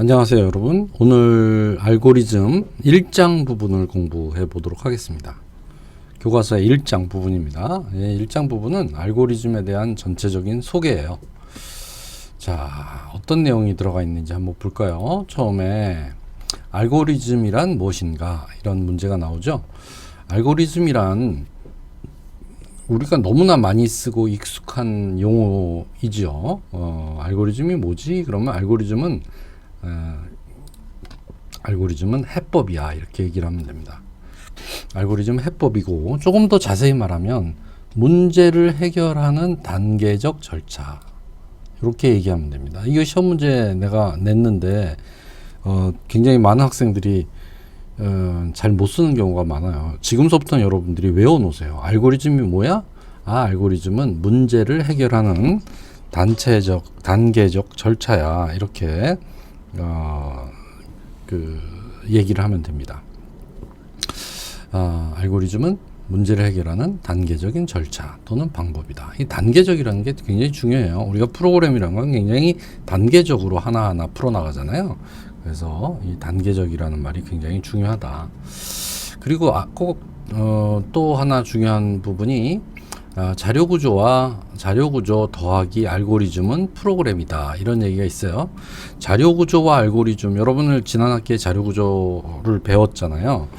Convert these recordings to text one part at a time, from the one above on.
안녕하세요 여러분. 오늘 알고리즘 1장 부분을 공부해 보도록 하겠습니다. 교과서의 1장 부분입니다. 1장 부분은 알고리즘에 대한 전체적인 소개예요. 자, 어떤 내용이 들어가 있는지 한번 볼까요? 처음에 알고리즘이란 무엇인가, 이런 문제가 나오죠. 알고리즘이란 우리가 너무나 많이 쓰고 익숙한 용어이죠. 알고리즘이 뭐지? 그러면 알고리즘은 해법이야, 이렇게 얘기를 하면 됩니다. 알고리즘은 해법이고, 조금 더 자세히 말하면 문제를 해결하는 단계적 절차, 이렇게 얘기하면 됩니다. 이거 시험 문제 내가 냈는데 굉장히 많은 학생들이 잘 못 쓰는 경우가 많아요. 지금서부터는 여러분들이 외워놓으세요. 알고리즘이 뭐야? 알고리즘은 문제를 해결하는 단계적 절차야, 이렇게 얘기를 하면 됩니다. 알고리즘은 문제를 해결하는 단계적인 절차 또는 방법이다. 이 단계적이라는 게 굉장히 중요해요. 우리가 프로그램이라는 건 굉장히 단계적으로 하나하나 풀어나가잖아요. 그래서 이 단계적이라는 말이 굉장히 중요하다. 그리고 또 하나 중요한 부분이 자료구조 더하기 알고리즘은 프로그램이다, 이런 얘기가 있어요. 자료구조와 알고리즘, 여러분을 지난 학기에 자료구조를 배웠잖아요.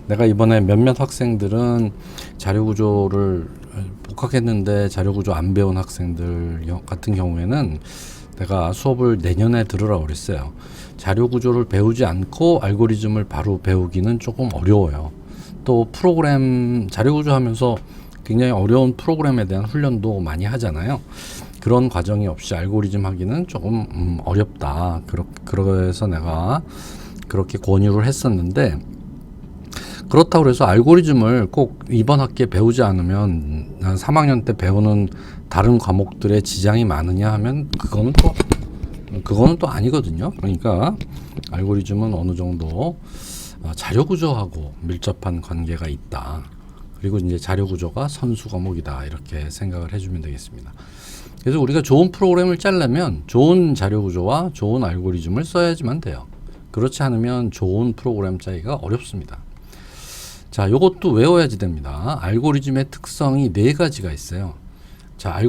내가 이번에 몇몇 학생들은 자료구조를 복학했는데 자료구조 안 배운 학생들 같은 경우에는 내가 수업을 내년에 들으라고 그랬어요. 자료구조를 배우지 않고 알고리즘을 바로 배우기는 조금 어려워요. 또 자료구조 하면서 굉장히 어려운 프로그램에 대한 훈련도 많이 하잖아요. 그런 과정이 없이 알고리즘 하기는 조금 어렵다. 그래서 내가 그렇게 권유를 했었는데, 그렇다고 해서 알고리즘을 꼭 이번 학기에 배우지 않으면 3학년 때 배우는 다른 과목들의 지장이 많으냐 하면 그거는 또 아니거든요. 그러니까 알고리즘은 어느 정도 자료구조하고 밀접한 관계가 있다. 그리고 이제 자료구조가 선수 과목이다, 이렇게 생각을 해주면 되겠습니다. 그래서 우리가 좋은 프로그램을 짜려면 좋은 자료구조와 좋은 알고리즘을 써야지만 돼요. 그렇지 않으면 좋은 프로그램 짜기가 어렵습니다. 자, 요것도 외워야지 됩니다. 알고리즘의 특성이 4가지가 있어요. 자,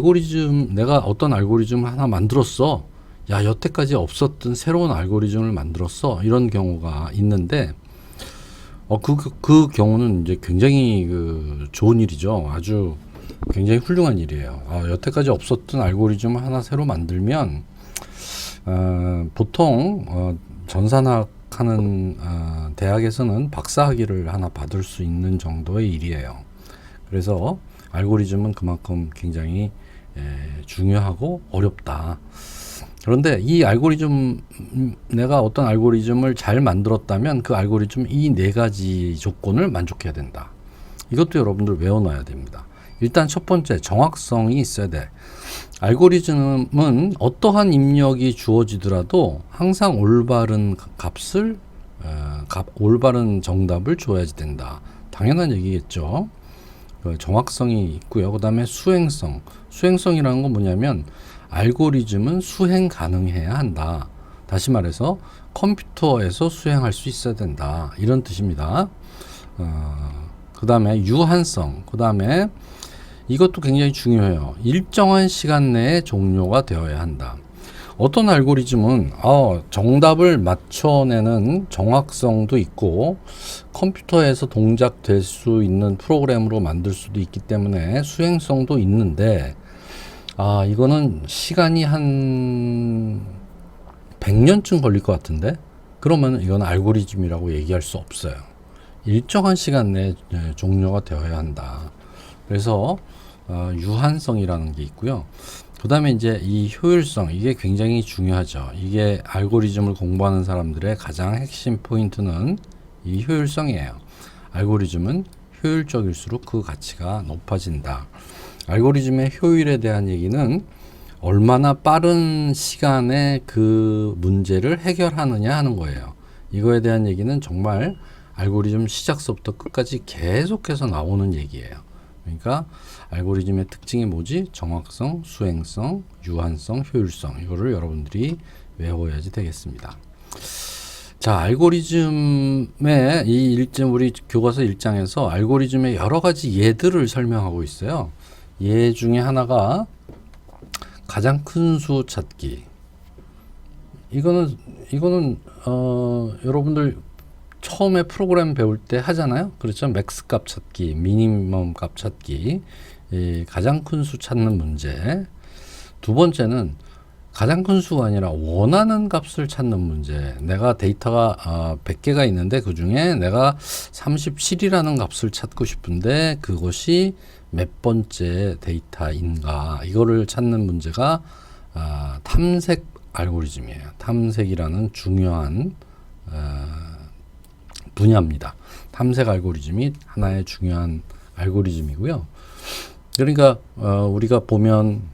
내가 어떤 알고리즘을 하나 만들었어. 야, 여태까지 없었던 새로운 알고리즘을 만들었어. 이런 경우가 있는데, 그 경우는 이제 굉장히 좋은 일이죠. 아주 굉장히 훌륭한 일이에요. 여태까지 없었던 알고리즘을 하나 새로 만들면, 보통, 전산학 하는 대학에서는 박사학위를 하나 받을 수 있는 정도의 일이에요. 그래서 알고리즘은 그만큼 굉장히 중요하고 어렵다. 그런데 내가 어떤 알고리즘을 잘 만들었다면 그 알고리즘 이 4가지 조건을 만족해야 된다. 이것도 여러분들 외워놔야 됩니다. 일단 첫 번째, 정확성이 있어야 돼. 알고리즘은 어떠한 입력이 주어지더라도 항상 올바른 올바른 정답을 줘야지 된다. 당연한 얘기겠죠. 정확성이 있고요. 그 다음에 수행성이라는 건 뭐냐면 알고리즘은 수행 가능해야 한다. 다시 말해서 컴퓨터에서 수행할 수 있어야 된다, 이런 뜻입니다. 그 다음에 유한성, 그 다음에 이것도 굉장히 중요해요. 일정한 시간 내에 종료가 되어야 한다. 어떤 알고리즘은 정답을 맞춰내는 정확성도 있고 컴퓨터에서 동작될 수 있는 프로그램으로 만들 수도 있기 때문에 수행성도 있는데, 이거는 시간이 한 100년쯤 걸릴 것 같은데, 그러면 이건 알고리즘이라고 얘기할 수 없어요. 일정한 시간 내에 종료가 되어야 한다. 그래서 유한성이라는 게 있고요. 그 다음에 이제 이 효율성, 이게 굉장히 중요하죠. 이게 알고리즘을 공부하는 사람들의 가장 핵심 포인트는 이 효율성이에요. 알고리즘은 효율적일수록 그 가치가 높아진다. 알고리즘의 효율에 대한 얘기는 얼마나 빠른 시간에 그 문제를 해결하느냐 하는 거예요. 이거에 대한 얘기는 정말 알고리즘 시작서부터 끝까지 계속해서 나오는 얘기예요. 그러니까 알고리즘의 특징이 뭐지? 정확성, 수행성, 유한성, 효율성. 이거를 여러분들이 외워야지 되겠습니다. 자, 알고리즘의 우리 교과서 1장에서 알고리즘의 여러 가지 예들을 설명하고 있어요. 예 중에 하나가 가장 큰 수 찾기. 이거는 여러분들 처음에 프로그램 배울 때 하잖아요. 그렇죠? 맥스 값 찾기, 미니멈 값 찾기, 이 가장 큰 수 찾는 문제. 두 번째는 가장 큰 수가 아니라 원하는 값을 찾는 문제. 내가 데이터가 100개가 있는데 그 중에 내가 37이라는 값을 찾고 싶은데 그것이 몇 번째 데이터인가. 이거를 찾는 문제가 탐색 알고리즘이에요. 탐색이라는 중요한 분야입니다. 탐색 알고리즘이 하나의 중요한 알고리즘이고요. 그러니까 우리가 보면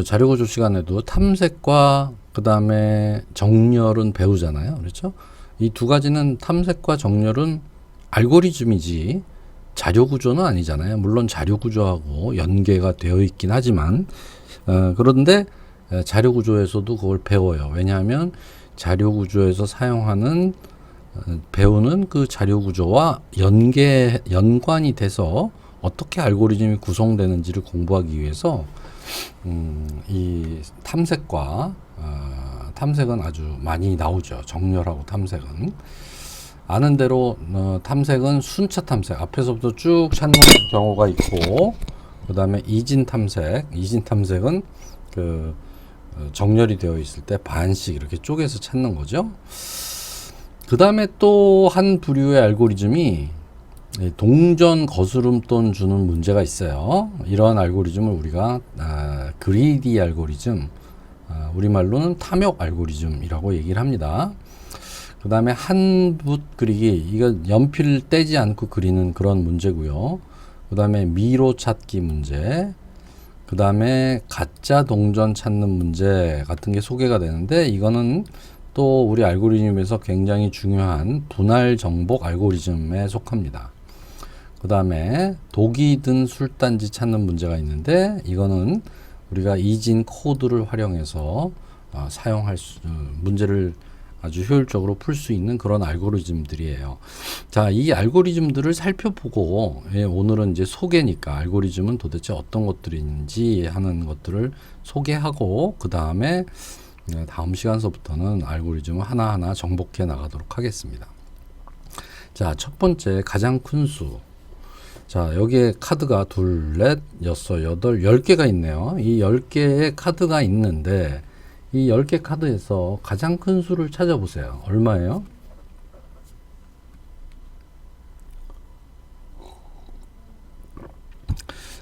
자료구조 시간에도 탐색과 그 다음에 정렬은 배우잖아요. 그렇죠? 이 두 가지는 탐색과 정렬은 알고리즘이지 자료구조는 아니잖아요. 물론 자료구조하고 연계가 되어 있긴 하지만 그런데 자료구조에서도 그걸 배워요. 왜냐하면 자료구조에서 사용하는 배우는 그 자료구조와 연관이 돼서 어떻게 알고리즘이 구성되는지를 공부하기 위해서 이 탐색은 아주 많이 나오죠. 정렬하고 탐색은. 아는 대로 탐색은 순차 탐색, 앞에서부터 쭉 찾는 경우가 있고, 그 다음에 이진 탐색은 정렬이 되어 있을 때 반씩 이렇게 쪼개서 찾는 거죠. 그 다음에 또 한 부류의 알고리즘이 동전 거스름돈 주는 문제가 있어요. 이러한 알고리즘을 우리가 그리디 알고리즘, 우리말로는 탐욕 알고리즘이라고 얘기를 합니다. 그 다음에 한 붓 그리기, 이거 연필 떼지 않고 그리는 그런 문제고요. 그 다음에 미로 찾기 문제, 그 다음에 가짜 동전 찾는 문제 같은 게 소개가 되는데, 이거는 또 우리 알고리즘에서 굉장히 중요한 분할 정복 알고리즘에 속합니다. 그 다음에 독이 든 술단지 찾는 문제가 있는데, 이거는 우리가 이진 코드를 활용해서 문제를 아주 효율적으로 풀 수 있는 그런 알고리즘들이에요. 자, 이 알고리즘들을 살펴보고, 오늘은 이제 소개니까 알고리즘은 도대체 어떤 것들인지 하는 것들을 소개하고, 그 다음에 다음 시간서부터는 알고리즘을 하나하나 정복해 나가도록 하겠습니다. 자, 첫 번째 가장 큰 수. 자, 여기에 카드가 둘, 넷, 여섯, 여덟, 10개가 있네요. 이 10개의 카드가 있는데, 이 10개 카드에서 가장 큰 수를 찾아보세요. 얼마예요?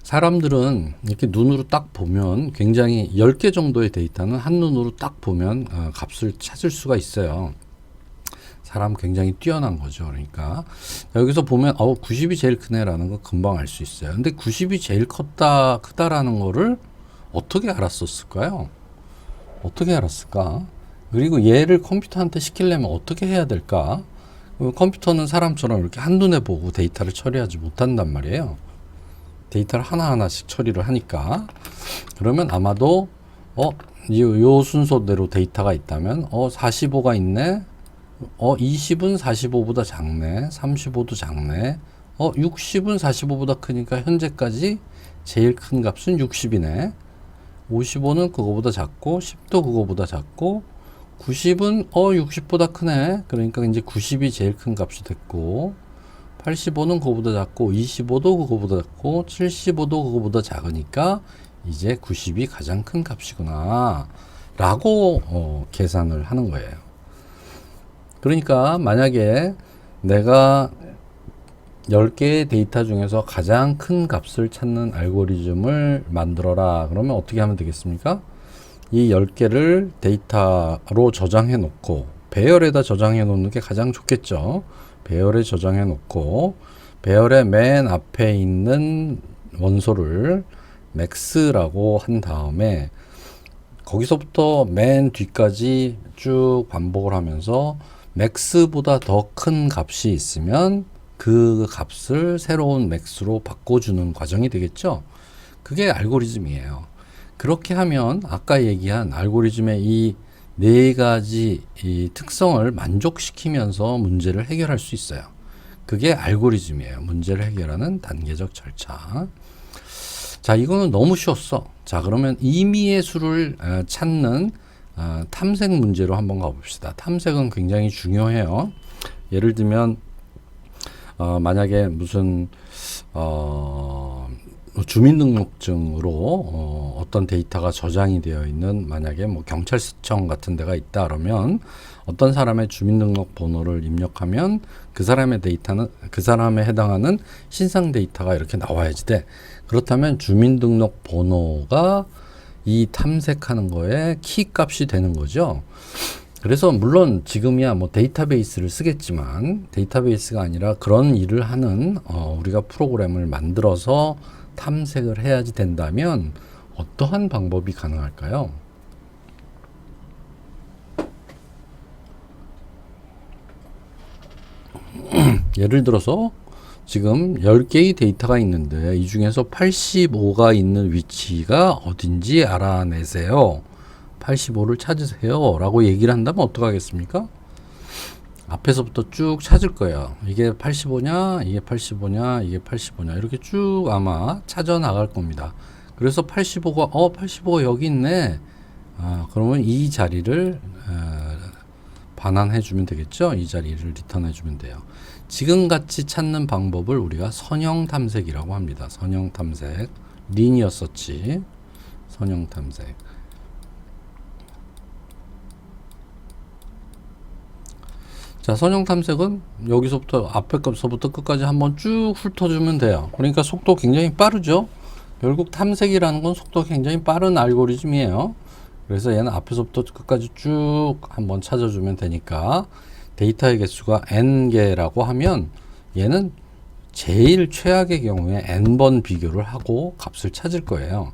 사람들은 이렇게 눈으로 딱 보면 굉장히 10개 정도의 데이터는 한눈으로 딱 보면 값을 찾을 수가 있어요. 사람 굉장히 뛰어난 거죠. 그러니까 여기서 보면 90이 제일 크네라는 거 금방 알 수 있어요. 근데 90이 제일 크다라는 거를 어떻게 알았었을까요? 어떻게 알았을까? 그리고 얘를 컴퓨터한테 시키려면 어떻게 해야 될까? 컴퓨터는 사람처럼 이렇게 한눈에 보고 데이터를 처리하지 못한단 말이에요. 데이터를 하나하나씩 처리를 하니까. 그러면 아마도 요 순서대로 데이터가 있다면 45가 있네. 20은 45보다 작네. 35도 작네. 60은 45보다 크니까 현재까지 제일 큰 값은 60이네. 55는 그거보다 작고 10도 그거보다 작고 90은 60보다 크네. 그러니까 이제 90이 제일 큰 값이 됐고 85는 그거보다 작고 25도 그거보다 작고 75도 그거보다 작으니까 이제 90이 가장 큰 값이구나 라고 계산을 하는 거예요. 그러니까 만약에 내가 10개의 데이터 중에서 가장 큰 값을 찾는 알고리즘을 만들어라. 그러면 어떻게 하면 되겠습니까? 이 10개를 데이터로 저장해 놓고 배열에다 저장해 놓는 게 가장 좋겠죠. 배열에 저장해 놓고 배열의 맨 앞에 있는 원소를 max라고 한 다음에 거기서부터 맨 뒤까지 쭉 반복을 하면서 max보다 더 큰 값이 있으면 그 값을 새로운 max로 바꿔주는 과정이 되겠죠. 그게 알고리즘이에요. 그렇게 하면 아까 얘기한 알고리즘의 이 네 가지 이 특성을 만족시키면서 문제를 해결할 수 있어요. 그게 알고리즘이에요. 문제를 해결하는 단계적 절차. 자, 이거는 너무 쉬웠어. 자, 그러면 임의의 수를 찾는 탐색 문제로 한번 가봅시다. 탐색은 굉장히 중요해요. 예를 들면 만약에 무슨 주민등록증으로 어떤 데이터가 저장이 되어 있는 만약에 뭐 경찰청 같은 데가 있다 그러면 어떤 사람의 주민등록 번호를 입력하면 그 사람의 데이터는 그 사람에 해당하는 신상 데이터가 이렇게 나와야지 돼. 그렇다면 주민등록 번호가 이 탐색하는 거에 키 값이 되는 거죠. 그래서 물론 지금이야 뭐 데이터베이스를 쓰겠지만 데이터베이스가 아니라 그런 일을 하는 우리가 프로그램을 만들어서 탐색을 해야지 된다면 어떠한 방법이 가능할까요? 예를 들어서 지금 10개의 데이터가 있는데 이 중에서 85가 있는 위치가 어딘지 알아내세요. 85를 찾으세요 라고 얘기를 한다면 어떡하겠습니까? 앞에서부터 쭉 찾을 거예요. 이게 85냐, 이게 85냐, 이게 85냐 이렇게 쭉 아마 찾아 나갈 겁니다. 그래서 85가 여기 있네. 그러면 이 자리를 반환해 주면 되겠죠. 이 자리를 리턴해 주면 돼요. 지금 같이 찾는 방법을 우리가 선형 탐색이라고 합니다. 선형 탐색, 리니어 서치, 선형 탐색. 자, 선형 탐색은 여기서부터 앞에 값서부터 끝까지 한번 쭉 훑어주면 돼요. 그러니까 속도 굉장히 빠르죠. 결국 탐색이라는 건 속도 굉장히 빠른 알고리즘이에요. 그래서 얘는 앞에서부터 끝까지 쭉 한번 찾아주면 되니까 데이터의 개수가 n개라고 하면 얘는 제일 최악의 경우에 n번 비교를 하고 값을 찾을 거예요.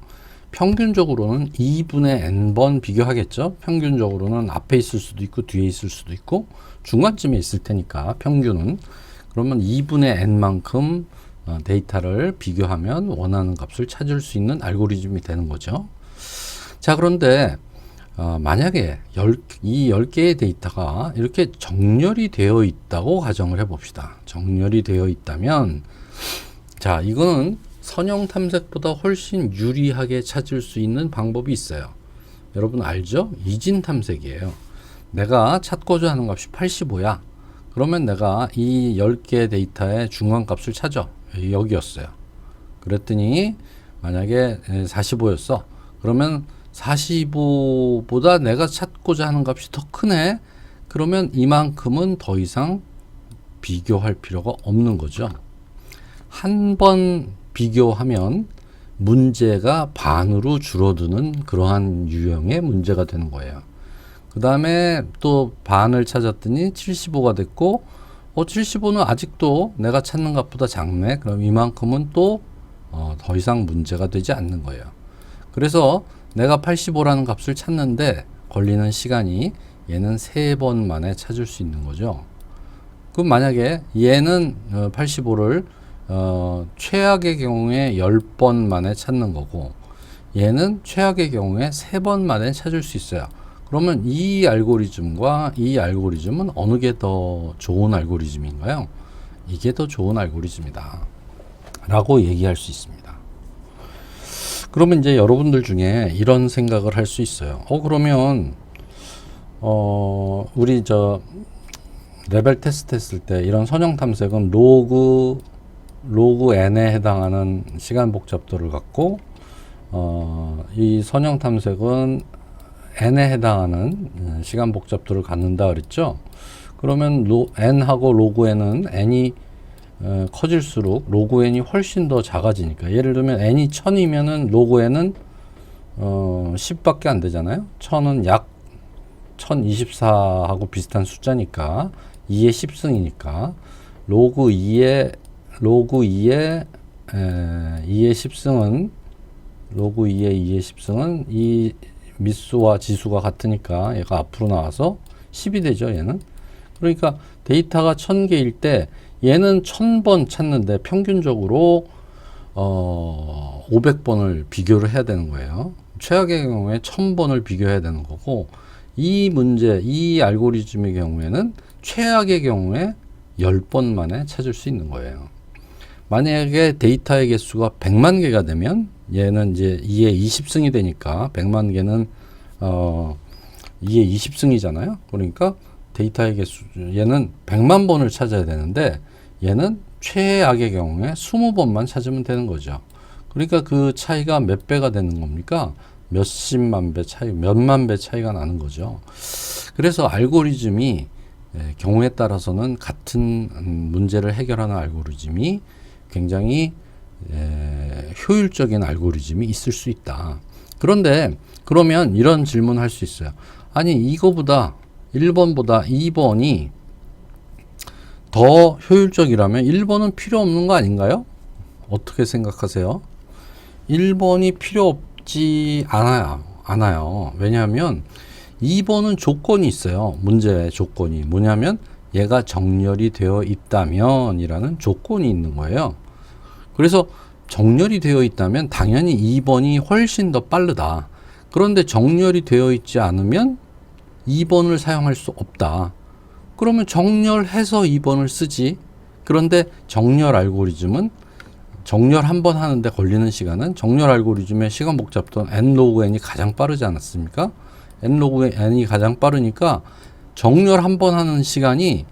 평균적으로는 2분의 n번 비교하겠죠. 평균적으로는 앞에 있을 수도 있고 뒤에 있을 수도 있고 중간쯤에 있을 테니까 평균은 그러면 2분의 n만큼 데이터를 비교하면 원하는 값을 찾을 수 있는 알고리즘이 되는 거죠. 자, 그런데 만약에 이 10개의 데이터가 이렇게 정렬이 되어 있다고 가정을 해봅시다. 정렬이 되어 있다면 자, 이거는 선형 탐색보다 훨씬 유리하게 찾을 수 있는 방법이 있어요. 여러분 알죠? 이진 탐색이에요. 내가 찾고자 하는 값이 85야. 그러면 내가 이 10개 데이터의 중간값을 찾아. 여기였어요. 그랬더니 만약에 45였어. 그러면 45보다 내가 찾고자 하는 값이 더 크네. 그러면 이만큼은 더 이상 비교할 필요가 없는 거죠. 한 번 비교하면 문제가 반으로 줄어드는 그러한 유형의 문제가 되는 거예요. 그 다음에 또 반을 찾았더니 75가 됐고 75는 아직도 내가 찾는 값보다 작네. 그럼 이만큼은 또 더 이상 문제가 되지 않는 거예요. 그래서 내가 85라는 값을 찾는데 걸리는 시간이 얘는 3번 만에 찾을 수 있는 거죠. 그럼 만약에 얘는 85를 최악의 경우에 10번 만에 찾는 거고 얘는 최악의 경우에 3번 만에 찾을 수 있어요. 그러면 이 알고리즘과 이 알고리즘은 어느 게 더 좋은 알고리즘인가요? 이게 더 좋은 알고리즘이다 라고 얘기할 수 있습니다. 그러면 이제 여러분들 중에 이런 생각을 할 수 있어요. 그러면 우리 레벨 테스트 했을 때 이런 선형 탐색은 로그 n에 해당하는 시간 복잡도를 갖고 이 선형 탐색은 n에 해당하는 시간 복잡도를 갖는다 그랬죠. 그러면 n하고 로그 n은 n이 커질수록 로그 n이 훨씬 더 작아지니까 예를 들면 n이 1000이면은 로그 n은 10밖에 안 되잖아요. 1000은 약 1024하고 비슷한 숫자니까 2의 10승이니까 로그 2의 10승은 로그 2의 10승은 이 미수와 지수가 같으니까 얘가 앞으로 나와서 10이 되죠. 얘는. 그러니까 데이터가 1000개일 때 얘는 1000번 찾는데 평균적으로 500번을 비교를 해야 되는 거예요. 최악의 경우에 1000번을 비교해야 되는 거고, 이 문제, 이 알고리즘의 경우에는 최악의 경우에 10번 만에 찾을 수 있는 거예요. 만약에 데이터의 개수가 100만 개가 되면 얘는 이제 2의 20승이 되니까 100만 개는 2의 20승이잖아요. 그러니까 데이터의 개수, 얘는 100만 번을 찾아야 되는데 얘는 최악의 경우에 20번만 찾으면 되는 거죠. 그러니까 그 차이가 몇 배가 되는 겁니까? 몇십만 배 차이, 몇만 배 차이가 나는 거죠. 그래서 알고리즘이 경우에 따라서는 같은 문제를 해결하는 알고리즘이 굉장히 효율적인 알고리즘이 있을 수 있다. 그런데 그러면 이런 질문을 할 수 있어요. 아니 이거보다 1번보다 2번이 더 효율적이라면 1번은 필요 없는 거 아닌가요? 어떻게 생각하세요? 1번이 필요 없지 않아요. 왜냐하면 2번은 조건이 있어요. 문제의 조건이 뭐냐면 얘가 정렬이 되어 있다면 이라는 조건이 있는 거예요. 그래서 정렬이 되어 있다면 당연히 2번이 훨씬 더 빠르다. 그런데 정렬이 되어 있지 않으면 2번을 사용할 수 없다. 그러면 정렬해서 2번을 쓰지. 그런데 정렬 알고리즘은 정렬 한 번 하는데 걸리는 시간은 정렬 알고리즘의 시간 복잡도 n 로그 n이 가장 빠르지 않았습니까? n 로그 n이 가장 빠르니까 정렬 한 번 하는 시간이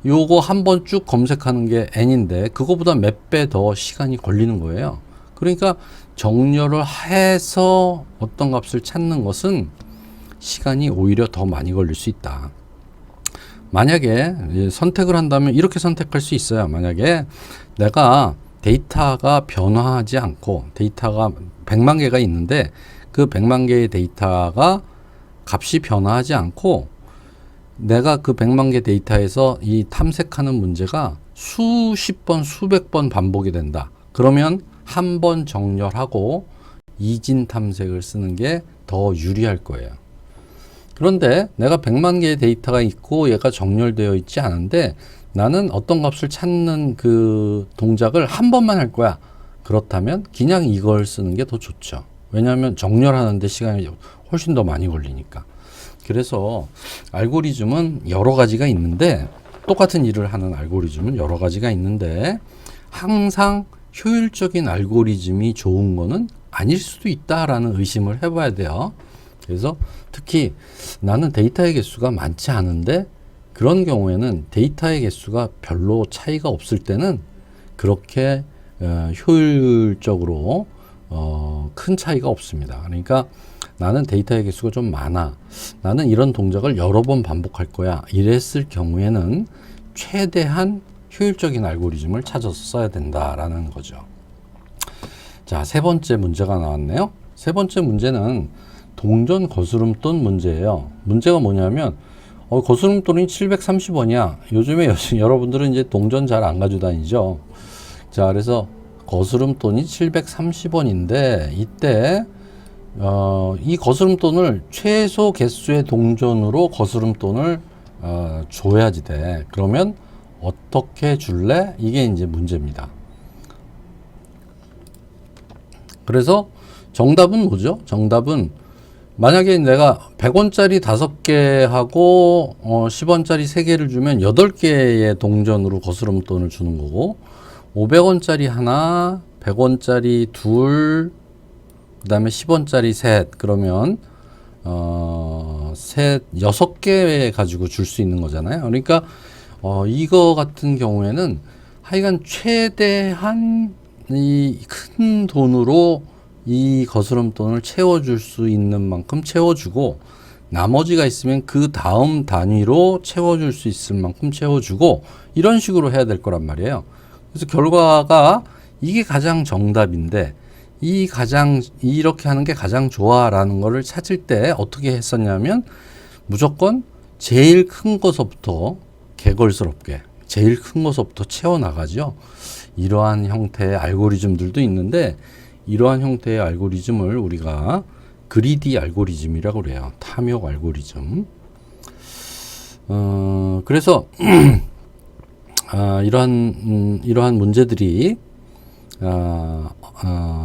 요거 한 번 쭉 검색하는 게 n인데 그거보다 몇 배 더 시간이 걸리는 거예요. 그러니까 정렬을 해서 어떤 값을 찾는 것은 시간이 오히려 더 많이 걸릴 수 있다. 만약에 선택을 한다면 이렇게 선택할 수 있어요. 만약에 내가 데이터가 변화하지 않고 데이터가 100만 개가 있는데 그 100만 개의 데이터가 값이 변화하지 않고 내가 그 100만 개 데이터에서 이 탐색하는 문제가 수십 번, 수백 번 반복이 된다. 그러면 한 번 정렬하고 이진 탐색을 쓰는 게 더 유리할 거예요. 그런데 내가 100만 개의 데이터가 있고 얘가 정렬되어 있지 않은데 나는 어떤 값을 찾는 그 동작을 한 번만 할 거야. 그렇다면 그냥 이걸 쓰는 게 더 좋죠. 왜냐하면 정렬하는 데 시간이 훨씬 더 많이 걸리니까. 그래서 알고리즘은 여러 가지가 있는데 똑같은 일을 하는 알고리즘은 여러 가지가 있는데 항상 효율적인 알고리즘이 좋은 거는 아닐 수도 있다라는 의심을 해봐야 돼요. 그래서 특히 나는 데이터의 개수가 많지 않은데 그런 경우에는 데이터의 개수가 별로 차이가 없을 때는 그렇게 효율적으로 큰 차이가 없습니다. 그러니까 나는 데이터의 개수가 좀 많아. 나는 이런 동작을 여러 번 반복할 거야. 이랬을 경우에는 최대한 효율적인 알고리즘을 찾아서 써야 된다라는 거죠. 자, 세 번째 문제가 나왔네요. 세 번째 문제는 동전 거스름돈 문제예요. 문제가 뭐냐면 거스름돈이 730원이야. 요즘에 여러분들은 이제 동전 잘 안 가지고 다니죠. 자, 그래서 거스름돈이 730원인데 이때 이 거스름돈을 최소 개수의 동전으로 거스름돈을 줘야지 돼. 그러면 어떻게 줄래? 이게 이제 문제입니다. 그래서 정답은 뭐죠? 정답은 만약에 내가 100원짜리 5개 하고 10원짜리 3개를 주면 8개의 동전으로 거스름돈을 주는 거고 500원짜리 하나, 100원짜리 둘, 그 다음에 10원짜리 셋 그러면 6개 가지고 줄 수 있는 거잖아요. 그러니까 이거 같은 경우에는 하여간 최대한 이 큰 돈으로 이 거스름돈을 채워줄 수 있는 만큼 채워주고 나머지가 있으면 그 다음 단위로 채워줄 수 있을 만큼 채워주고 이런 식으로 해야 될 거란 말이에요. 그래서 결과가 이게 가장 정답인데 이렇게 하는 게 가장 좋아라는 거를 찾을 때 어떻게 했었냐면 무조건 제일 큰 것부터 개걸스럽게 제일 큰 것부터 채워나가죠. 이러한 형태의 알고리즘들도 있는데 이러한 형태의 알고리즘을 우리가 그리디 알고리즘이라고 그래요. 탐욕 알고리즘. 그래서 이러한 문제들이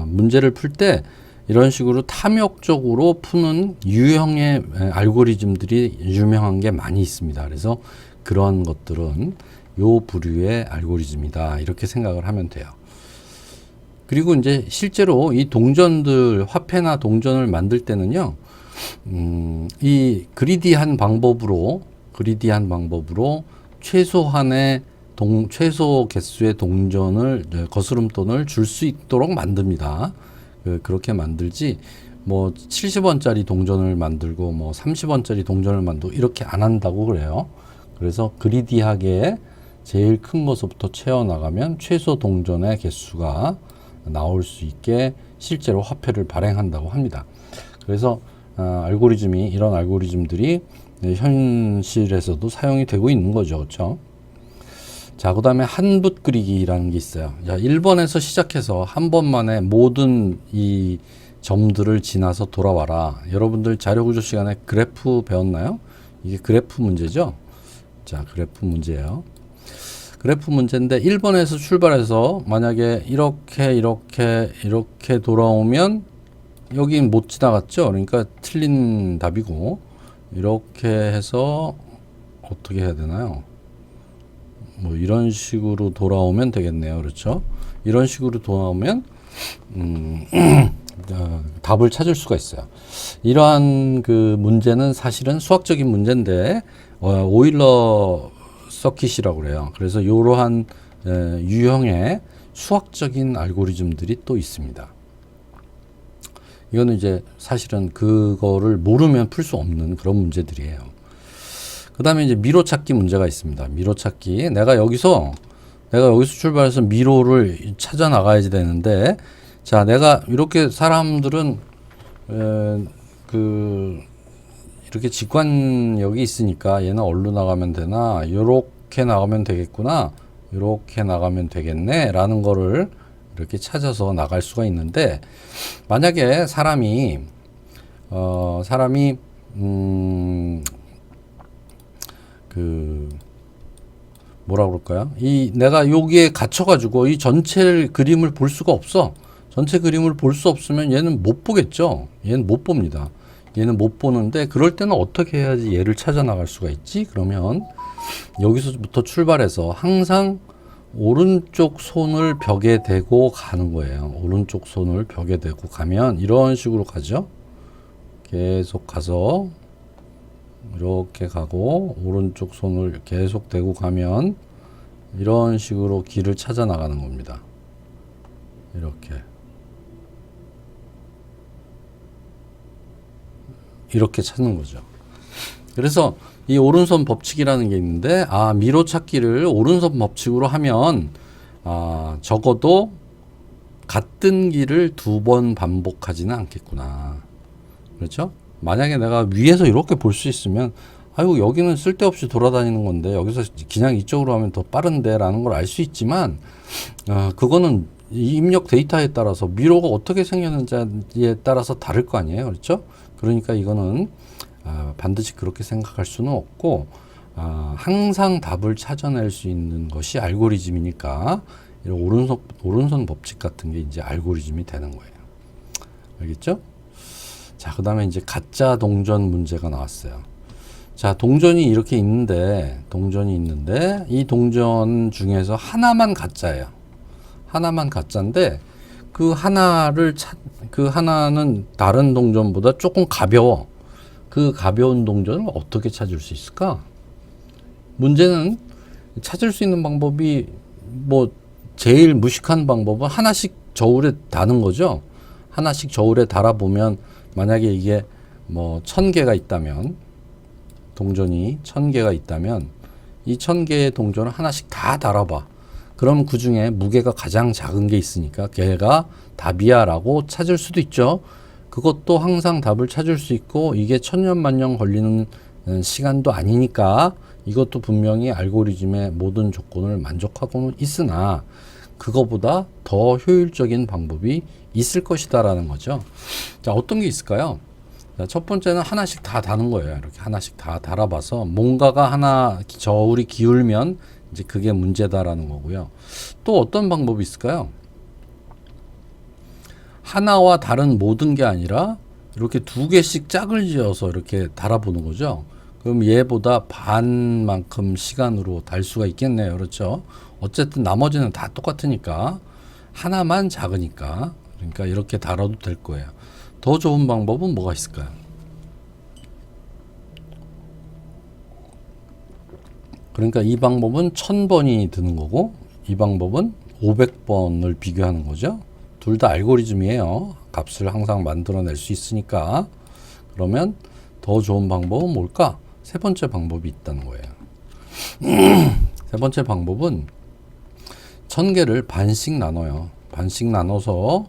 문제를 풀 때 이런 식으로 탐욕적으로 푸는 유형의 알고리즘들이 유명한 게 많이 있습니다. 그래서 그런 것들은 요 부류의 알고리즘이다. 이렇게 생각을 하면 돼요. 그리고 이제 실제로 이 동전들, 화폐나 동전을 만들 때는요, 이 그리디한 방법으로 최소한의 최소 개수의 동전을, 거스름돈을 줄 수 있도록 만듭니다. 그렇게 만들지, 뭐 70원짜리 동전을 만들고 뭐 30원짜리 동전을 만들고 이렇게 안 한다고 그래요. 그래서 그리디하게 제일 큰 것부터 채워나가면 최소 동전의 개수가 나올 수 있게 실제로 화폐를 발행한다고 합니다. 그래서 이런 알고리즘들이 현실에서도 사용이 되고 있는 거죠. 그렇죠? 자, 그 다음에 한붓 그리기라는 게 있어요. 자, 1번에서 시작해서 한 번만에 모든 이 점들을 지나서 돌아와라. 여러분들 자료구조 시간에 그래프 배웠나요? 이게 그래프 문제죠? 자, 그래프 문제예요. 그래프 문제인데 1번에서 출발해서 만약에 이렇게 돌아오면 여긴 못 지나갔죠? 그러니까 틀린 답이고, 이렇게 해서 어떻게 해야 되나요? 뭐 이런 식으로 돌아오면 되겠네요. 그렇죠? 이런 식으로 돌아오면 답을 찾을 수가 있어요. 이러한 그 문제는 사실은 수학적인 문제인데 오일러 서킷이라고 그래요. 그래서 이러한 유형의 수학적인 알고리즘들이 또 있습니다. 이거는 이제 사실은 그거를 모르면 풀 수 없는 그런 문제들이에요. 그 다음에 이제 미로 찾기 문제가 있습니다. 미로 찾기. 내가 여기서 출발해서 미로를 찾아 나가야지 되는데, 자, 내가 이렇게 사람들은 이렇게 직관력이 있으니까 얘는 어디로 나가면 되나, 요렇게 나가면 되겠구나, 요렇게 나가면 되겠네 라는 거를 이렇게 찾아서 나갈 수가 있는데, 만약에 사람이 뭐라 그럴까요? 내가 여기에 갇혀가지고 이 전체 그림을 볼 수가 없어. 전체 그림을 볼 수 없으면 얘는 못 보겠죠. 얘는 못 봅니다. 얘는 못 보는데, 그럴 때는 어떻게 해야지 얘를 찾아 나갈 수가 있지? 그러면 여기서부터 출발해서 항상 오른쪽 손을 벽에 대고 가는 거예요. 오른쪽 손을 벽에 대고 가면 이런 식으로 가죠. 계속 가서 이렇게 가고 오른쪽 손을 계속 대고 가면 이런 식으로 길을 찾아 나가는 겁니다. 이렇게 찾는 거죠. 그래서 이 오른손 법칙이라는 게 있는데, 미로 찾기를 오른손 법칙으로 하면 적어도 같은 길을 2번 반복하지는 않겠구나. 그렇죠? 만약에 내가 위에서 이렇게 볼 수 있으면, 여기는 쓸데없이 돌아다니는 건데 여기서 그냥 이쪽으로 하면 더 빠른데 라는 걸 알 수 있지만, 그거는 입력 데이터에 따라서 미로가 어떻게 생겼는지에 따라서 다를 거 아니에요. 그렇죠? 그러니까 이거는 반드시 그렇게 생각할 수는 없고, 항상 답을 찾아낼 수 있는 것이 알고리즘이니까 이런 오른손 법칙 같은 게 이제 알고리즘이 되는 거예요. 알겠죠? 자, 그 다음에 이제 가짜 동전 문제가 나왔어요. 자, 동전이 있는데 이 동전 중에서 하나만 가짜예요. 하나만 가짜인데 그 하나는 다른 동전보다 조금 가벼워. 그 가벼운 동전을 어떻게 찾을 수 있을까? 문제는 찾을 수 있는 방법이 제일 무식한 방법은 하나씩 저울에 다는 거죠. 하나씩 저울에 달아보면, 만약에 이게 1000개가 있다면, 동전이 1000개가 있다면 이 1000개의 동전을 하나씩 다 달아봐. 그럼 그 중에 무게가 가장 작은 게 있으니까 걔가 답이야 라고 찾을 수도 있죠. 그것도 항상 답을 찾을 수 있고, 이게 천년만년 걸리는 시간도 아니니까 이것도 분명히 알고리즘의 모든 조건을 만족하고는 있으나 그거보다 더 효율적인 방법이 있을 것이다 라는 거죠. 자, 어떤 게 있을까요? 자, 첫 번째는 하나씩 다 다는 거예요. 이렇게 하나씩 다 달아봐서 뭔가가 하나 저울이 기울면 이제 그게 문제다라는 거고요. 또 어떤 방법이 있을까요? 하나와 다른 모든 게 아니라 이렇게 두 개씩 짝을 지어서 이렇게 달아보는 거죠. 그럼 얘보다 반만큼 시간으로 달 수가 있겠네요. 그렇죠? 어쨌든 나머지는 다 똑같으니까 하나만 작으니까 그러니까 이렇게 달아도 될 거예요. 더 좋은 방법은 뭐가 있을까요? 그러니까 이 방법은 1000번이 드는 거고 이 방법은 500번을 비교하는 거죠. 둘 다 알고리즘이에요. 값을 항상 만들어낼 수 있으니까. 그러면 더 좋은 방법은 뭘까? 세 번째 방법이 있다는 거예요. 세 번째 방법은 1000개를 반씩 나눠요. 반씩 나눠서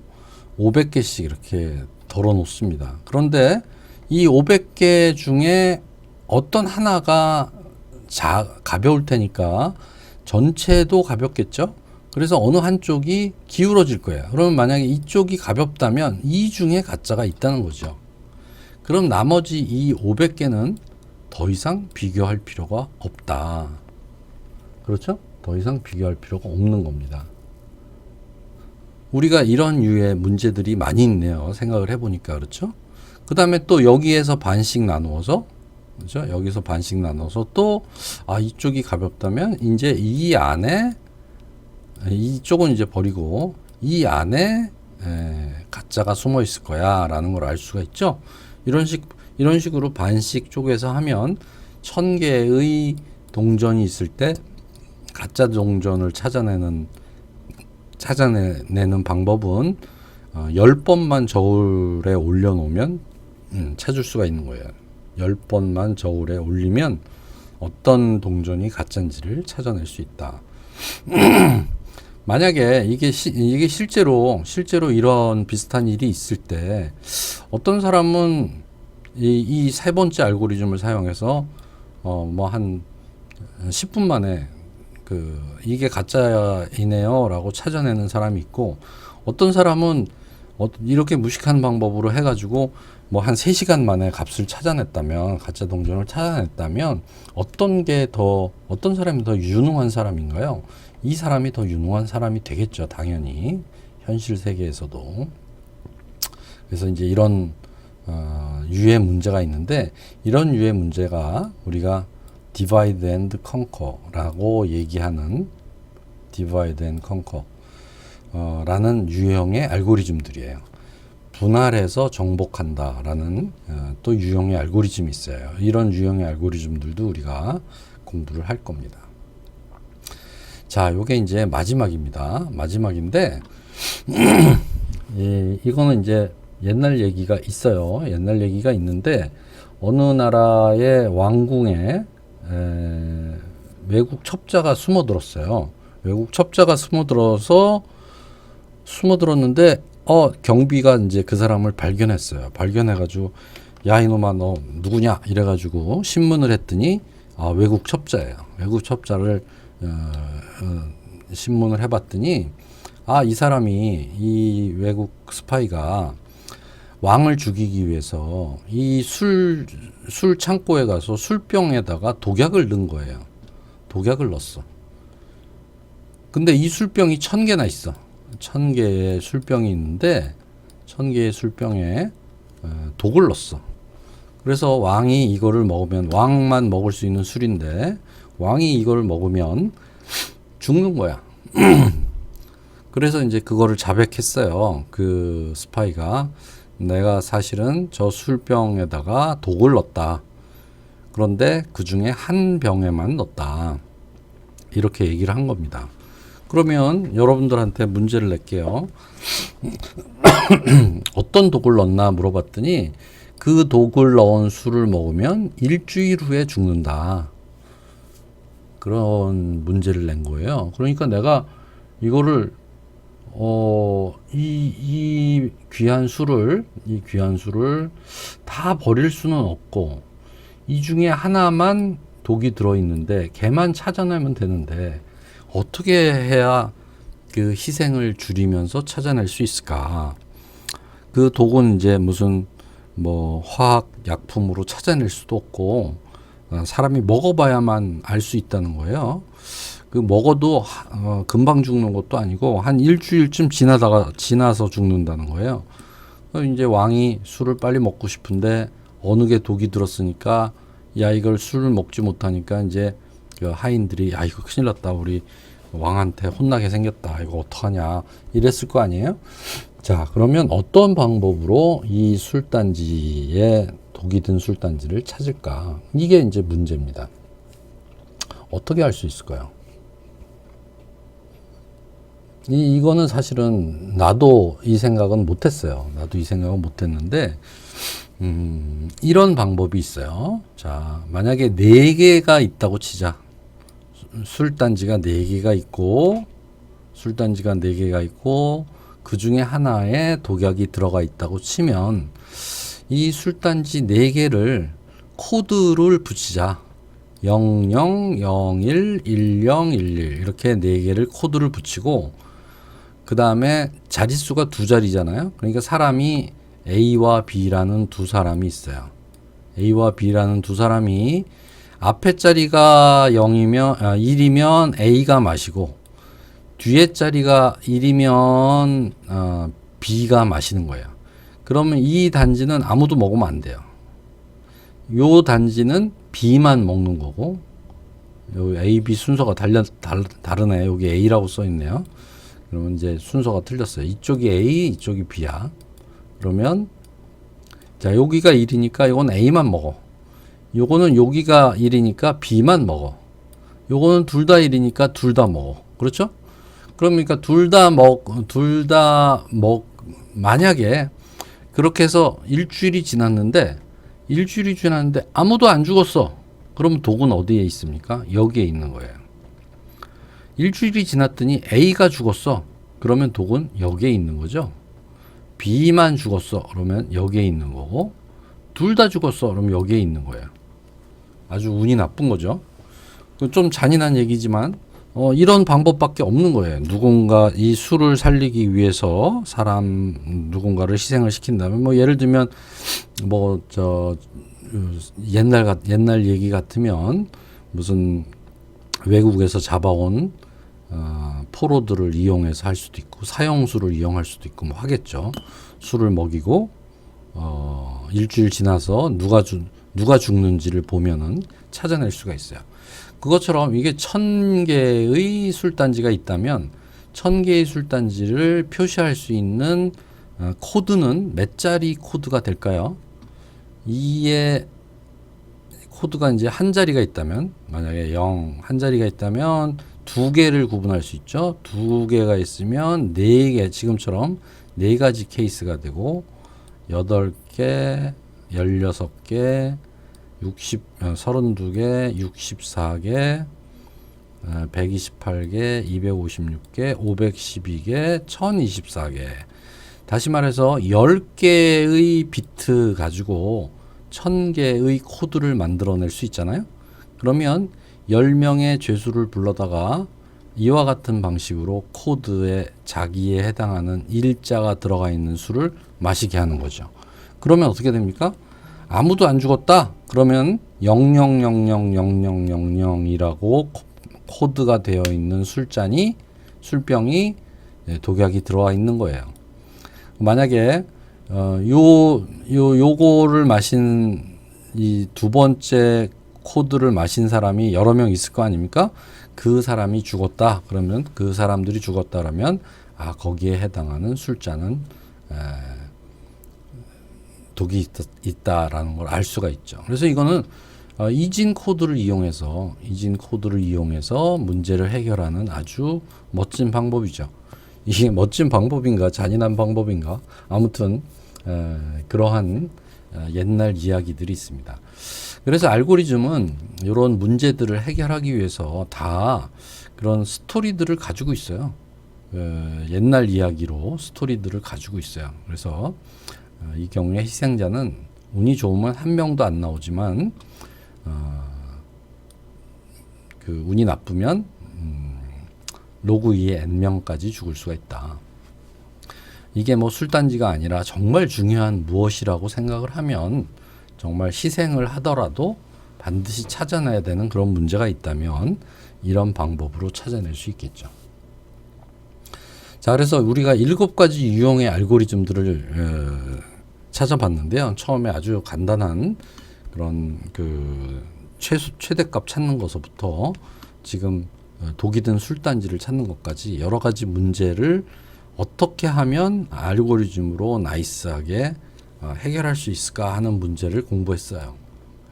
500개씩 이렇게 덜어 놓습니다. 그런데 이 500개 중에 어떤 하나가 가벼울 테니까 전체도 가볍겠죠? 그래서 어느 한쪽이 기울어질 거예요. 그러면 만약에 이쪽이 가볍다면 이 중에 가짜가 있다는 거죠. 그럼 나머지 이 500개는 더 이상 비교할 필요가 없다. 그렇죠? 더 이상 비교할 필요가 없는 겁니다. 우리가 이런 유의 문제들이 많이 있네요. 생각을 해보니까. 그렇죠? 그 다음에 또 여기에서 반씩 나누어서 그렇죠? 여기서 반씩 나눠서 또 이쪽이 가볍다면 이제 이 안에 이쪽은 이제 버리고 이 안에 가짜가 숨어 있을 거야 라는 걸 알 수가 있죠. 이런 식으로 반씩 쪼개서 하면 1000개의 동전이 있을 때 가짜 동전을 찾아내는 방법은 10번만 저울에 올려놓으면 찾을 수가 있는 거예요. 10번만 저울에 올리면 어떤 동전이 가짜인지를 찾아낼 수 있다. 만약에 이게 실제로 이런 비슷한 일이 있을 때 어떤 사람은 이 세 번째 알고리즘을 사용해서 뭐 한 10분 만에 이게 가짜이네요라고 찾아내는 사람이 있고 어떤 사람은 이렇게 무식한 방법으로 해가지고 뭐 한 3시간 만에 값을 찾아냈다면 가짜 동전을 찾아냈다면 어떤 사람이 더 유능한 사람인가요? 이 사람이 더 유능한 사람이 되겠죠. 당연히 현실 세계에서도. 그래서 이제 이런 유의 문제가 있는데 이런 유의 문제가 우리가 divide and conquer라고 얘기하는 divide and conquer 라는 유형의 알고리즘들이에요. 분할해서 정복한다라는 또 유형의 알고리즘이 있어요. 이런 유형의 알고리즘들도 우리가 공부를 할 겁니다. 자, 요게 이제 마지막입니다. 마지막인데 이거는 이제 옛날 얘기가 있어요. 옛날 얘기가 있는데 어느 나라의 왕궁에 외국 첩자가 숨어들었어요. 외국 첩자가 숨어들었는데 경비가 이제 그 사람을 발견했어요. 발견해가지고 야 이놈아 너 누구냐 이래가지고 신문을 했더니 외국 첩자예요. 외국 첩자를 신문을 해봤더니 이 사람이 이 외국 스파이가 왕을 죽이기 위해서 이 술 창고에 가서 술병에다가 독약을 넣은 거예요. 독약을 넣었어. 근데 이 술병이 1000개나 있어. 1000개의 술병이 있는데 1000개의 술병에 독을 넣었어. 그래서 왕이 이거를 먹으면 왕만 먹을 수 있는 술인데 왕이 이걸 먹으면 죽는 거야. 그래서 이제 그거를 자백했어요. 그 스파이가 내가 사실은 저 술병에다가 독을 넣었다. 그런데 그 중에 한 병에만 넣었다. 이렇게 얘기를 한 겁니다. 그러면 여러분들한테 문제를 낼게요. 어떤 독을 넣었나 물어봤더니 그 독을 넣은 술을 먹으면 일주일 후에 죽는다. 그런 문제를 낸 거예요. 그러니까 내가 이거를 이 귀한 술을 다 버릴 수는 없고 이 중에 하나만 독이 들어있는데 걔만 찾아내면 되는데 어떻게 해야 그 희생을 줄이면서 찾아낼 수 있을까? 그 독은 이제 무슨 뭐 화학 약품으로 찾아낼 수도 없고 사람이 먹어봐야만 알 수 있다는 거예요. 그 먹어도 금방 죽는 것도 아니고 한 일주일쯤 지나서 죽는다는 거예요. 이제 왕이 술을 빨리 먹고 싶은데 어느 게 독이 들었으니까 야 이걸 술을 먹지 못하니까 이제 그 하인들이 야 이거 큰일 났다 우리 왕한테 혼나게 생겼다 이거 어떡하냐 이랬을 거 아니에요. 자 그러면 어떤 방법으로 이 술단지에 독이 든 술단지를 찾을까 이게 이제 문제입니다. 어떻게 할 수 있을까요? 이거는 사실은 나도 이 생각은 못했어요. 나도 이 생각은 못했는데 이런 방법이 있어요. 자 만약에 4개가 있다고 치자. 술단지가 4개가 있고 술단지가 4개가 있고 그 중에 하나에 독약이 들어가 있다고 치면 이 술단지 4개를 코드를 붙이자. 00, 01, 10, 11 이렇게 4개를 코드를 붙이고 그 다음에 자릿수가 2자리잖아요. 그러니까 사람이 A와 B라는 두 사람이 있어요. A와 B라는 두 사람이 앞에 자리가 1이면 A가 마시고 뒤에 자리가 1이면 B가 마시는 거예요. 그러면 이 단지는 아무도 먹으면 안 돼요. 요 단지는 B만 먹는 거고 요 A, B 순서가 다르네. 여기 A라고 써 있네요. 그러면 이제 순서가 틀렸어요. 이쪽이 A, 이쪽이 B야. 그러면 자 여기가 1이니까 이건 A만 먹어. 요거는 여기가 1이니까 B만 먹어. 요거는 둘 다 1이니까 둘 다 먹어. 그렇죠? 그러니까 만약에 그렇게 해서 일주일이 지났는데 아무도 안 죽었어. 그럼 독은 어디에 있습니까? 여기에 있는 거예요. 일주일이 지났더니 A가 죽었어. 그러면 독은 여기에 있는 거죠. B만 죽었어. 그러면 여기에 있는 거고 둘 다 죽었어. 그러면 여기에 있는 거예요. 아주 운이 나쁜 거죠. 좀 잔인한 얘기지만 이런 방법밖에 없는 거예요. 누군가 이 술을 살리기 위해서 누군가를 희생을 시킨다면 뭐 예를 들면 옛날 얘기 같으면 무슨 외국에서 잡아온 포로들을 이용해서 할 수도 있고 사형수를 이용할 수도 있고 뭐 하겠죠. 술을 먹이고 일주일 지나서 누가 죽는지를 보면은 찾아낼 수가 있어요. 그것처럼 이게 1000개의 술단지가 있다면 1000개의 술단지를 표시할 수 있는 코드는 몇 자리 코드가 될까요? 이에 코드가 이제 한 자리가 있다면 만약에 0 한 자리가 있다면 2개를 구분할 수 있죠. 2개가 있으면 4개 지금처럼 4가지 케이스가 되고 8개 16개 32개 64개 128개 256개 512개 1024개 다시 말해서 10개의 비트 가지고 1000개의 코드를 만들어낼 수 있잖아요. 그러면 10명의 죄수를 불러다가 이와 같은 방식으로 코드에 자기에 해당하는 일자가 들어가 있는 술을 마시게 하는 거죠. 그러면 어떻게 됩니까? 아무도 안 죽었다? 그러면 00000000이라고 코드가 되어 있는 술병이 독약이 들어와 있는 거예요. 만약에 요거를 마신 이 두 번째 코드를 마신 사람이 여러 명 있을 거 아닙니까? 그 사람이 죽었다. 그러면 그 사람들이 죽었다라면 거기에 해당하는 술자는 독이 있다라는 걸 알 수가 있죠. 그래서 이거는 이진 코드를 이용해서 문제를 해결하는 아주 멋진 방법이죠. 이게 멋진 방법인가 잔인한 방법인가 아무튼 그러한 옛날 이야기들이 있습니다. 그래서 알고리즘은 이런 문제들을 해결하기 위해서 다 그런 스토리들을 가지고 있어요. 옛날 이야기로 스토리들을 가지고 있어요. 그래서 이 경우에 희생자는 운이 좋으면 한 명도 안 나오지만 그 운이 나쁘면 로그 2의 n명까지 죽을 수가 있다. 이게 뭐 술단지가 아니라 정말 중요한 무엇이라고 생각을 하면 정말 희생을 하더라도 반드시 찾아내야 되는 그런 문제가 있다면 이런 방법으로 찾아낼 수 있겠죠. 자, 그래서 우리가 7가지 유형의 알고리즘들을 찾아봤는데요. 처음에 아주 간단한 그런 그 최대값 찾는 것부터 지금 독이 든 술단지를 찾는 것까지 여러 가지 문제를 어떻게 하면 알고리즘으로 나이스하게 해결할 수 있을까 하는 문제를 공부했어요.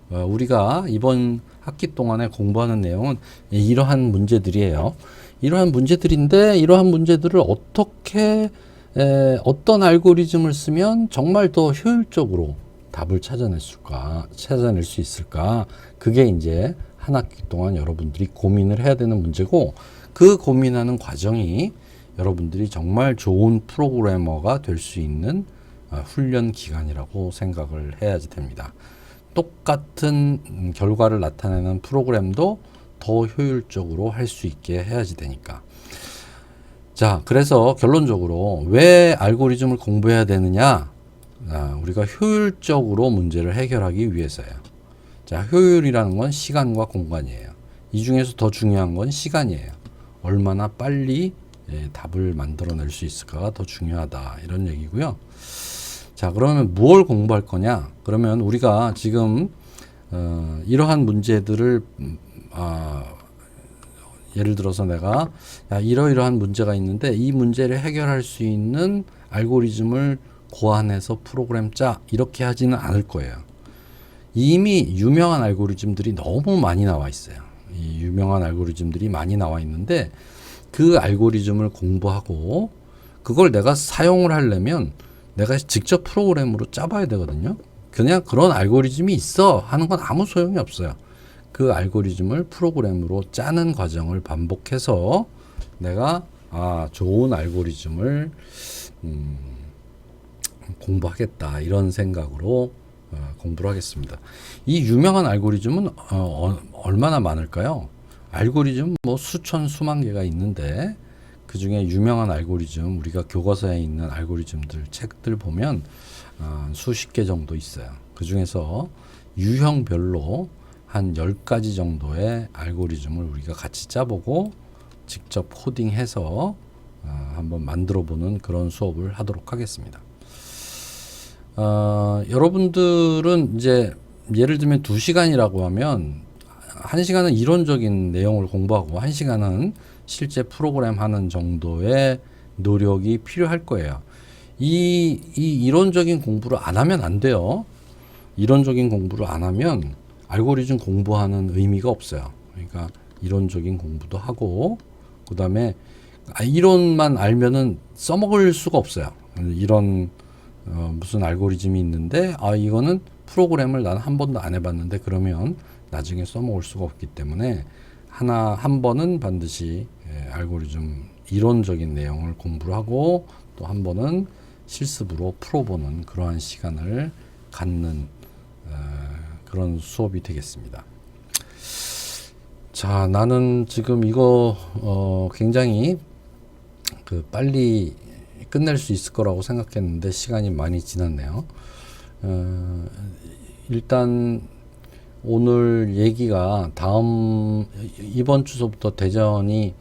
우리가 이번 학기 동안에 공부하는 내용은 이러한 문제들이에요. 이러한 문제들인데 이러한 문제들을 어떻게 어떤 알고리즘을 쓰면 정말 더 효율적으로 답을 찾아낼 수 있을까? 그게 이제 한 학기 동안 여러분들이 고민을 해야 되는 문제고, 그 고민하는 과정이 여러분들이 정말 좋은 프로그래머가 될 수 있는 훈련 기간이라고 생각을 해야지 됩니다. 똑같은 결과를 나타내는 프로그램도 더 효율적으로 할 수 있게 해야지 되니까. 자, 그래서 결론적으로 왜 알고리즘을 공부해야 되느냐? 우리가 효율적으로 문제를 해결하기 위해서예요. 자, 효율이라는 건 시간과 공간이에요. 이 중에서 더 중요한 건 시간이에요. 얼마나 빨리 답을 만들어낼 수 있을까가 더 중요하다, 이런 얘기고요. 자, 그러면 무엇을 공부할 거냐? 그러면 우리가 지금 이러한 문제들을 예를 들어서 내가 이러이러한 문제가 있는데 이 문제를 해결할 수 있는 알고리즘을 고안해서 프로그램 짜, 이렇게 하지는 않을 거예요. 이미 유명한 알고리즘들이 너무 많이 나와 있어요. 이 유명한 알고리즘들이 많이 나와 있는데 그 알고리즘을 공부하고 그걸 내가 사용을 하려면 내가 직접 프로그램으로 짜봐야 되거든요. 그냥 그런 알고리즘이 있어 하는 건 아무 소용이 없어요. 그 알고리즘을 프로그램으로 짜는 과정을 반복해서 내가 좋은 알고리즘을 공부하겠다, 이런 생각으로 공부를 하겠습니다. 이 유명한 알고리즘은 얼마나 많을까요? 알고리즘 뭐 수천 수만 개가 있는데 그 중에 유명한 알고리즘, 우리가 교과서에 있는 알고리즘들 책들 보면 수십 개 정도 있어요. 그 중에서 유형별로 한 10가지 정도의 알고리즘을 우리가 같이 짜보고 직접 코딩해서 한번 만들어 보는 그런 수업을 하도록 하겠습니다. 여러분들은 이제 예를 들면 2시간이라고 하면 1시간은 이론적인 내용을 공부하고 1시간은 실제 프로그램 하는 정도의 노력이 필요할 거예요. 이 이론적인 공부를 안 하면 안 돼요. 이론적인 공부를 안 하면 알고리즘 공부하는 의미가 없어요. 그러니까 이론적인 공부도 하고, 그 다음에 이론만 알면은 써먹을 수가 없어요. 이런 무슨 알고리즘이 있는데 이거는 프로그램을 나는 한 번도 안 해봤는데 그러면 나중에 써먹을 수가 없기 때문에 한 번은 반드시 알고리즘 이론적인 내용을 공부를 하고 또 한 번은 실습으로 풀어보는 그러한 시간을 갖는 그런 수업이 되겠습니다. 자, 나는 지금 이거 굉장히 빨리 끝낼 수 있을 거라고 생각했는데 시간이 많이 지났네요. 일단 오늘 얘기가 이번 주서부터 대전이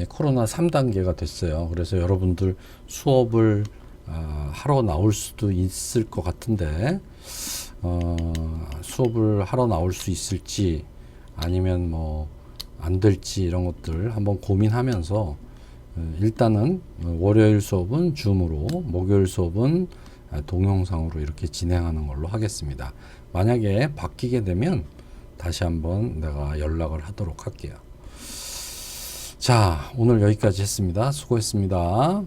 코로나 3단계가 됐어요. 그래서 여러분들 수업을 하러 나올 수도 있을 것 같은데 수업을 하러 나올 수 있을지 아니면 뭐 안 될지 이런 것들 한번 고민하면서 일단은 월요일 수업은 줌으로, 목요일 수업은 동영상으로 이렇게 진행하는 걸로 하겠습니다. 만약에 바뀌게 되면 다시 한번 내가 연락을 하도록 할게요. 자, 오늘 여기까지 했습니다. 수고했습니다.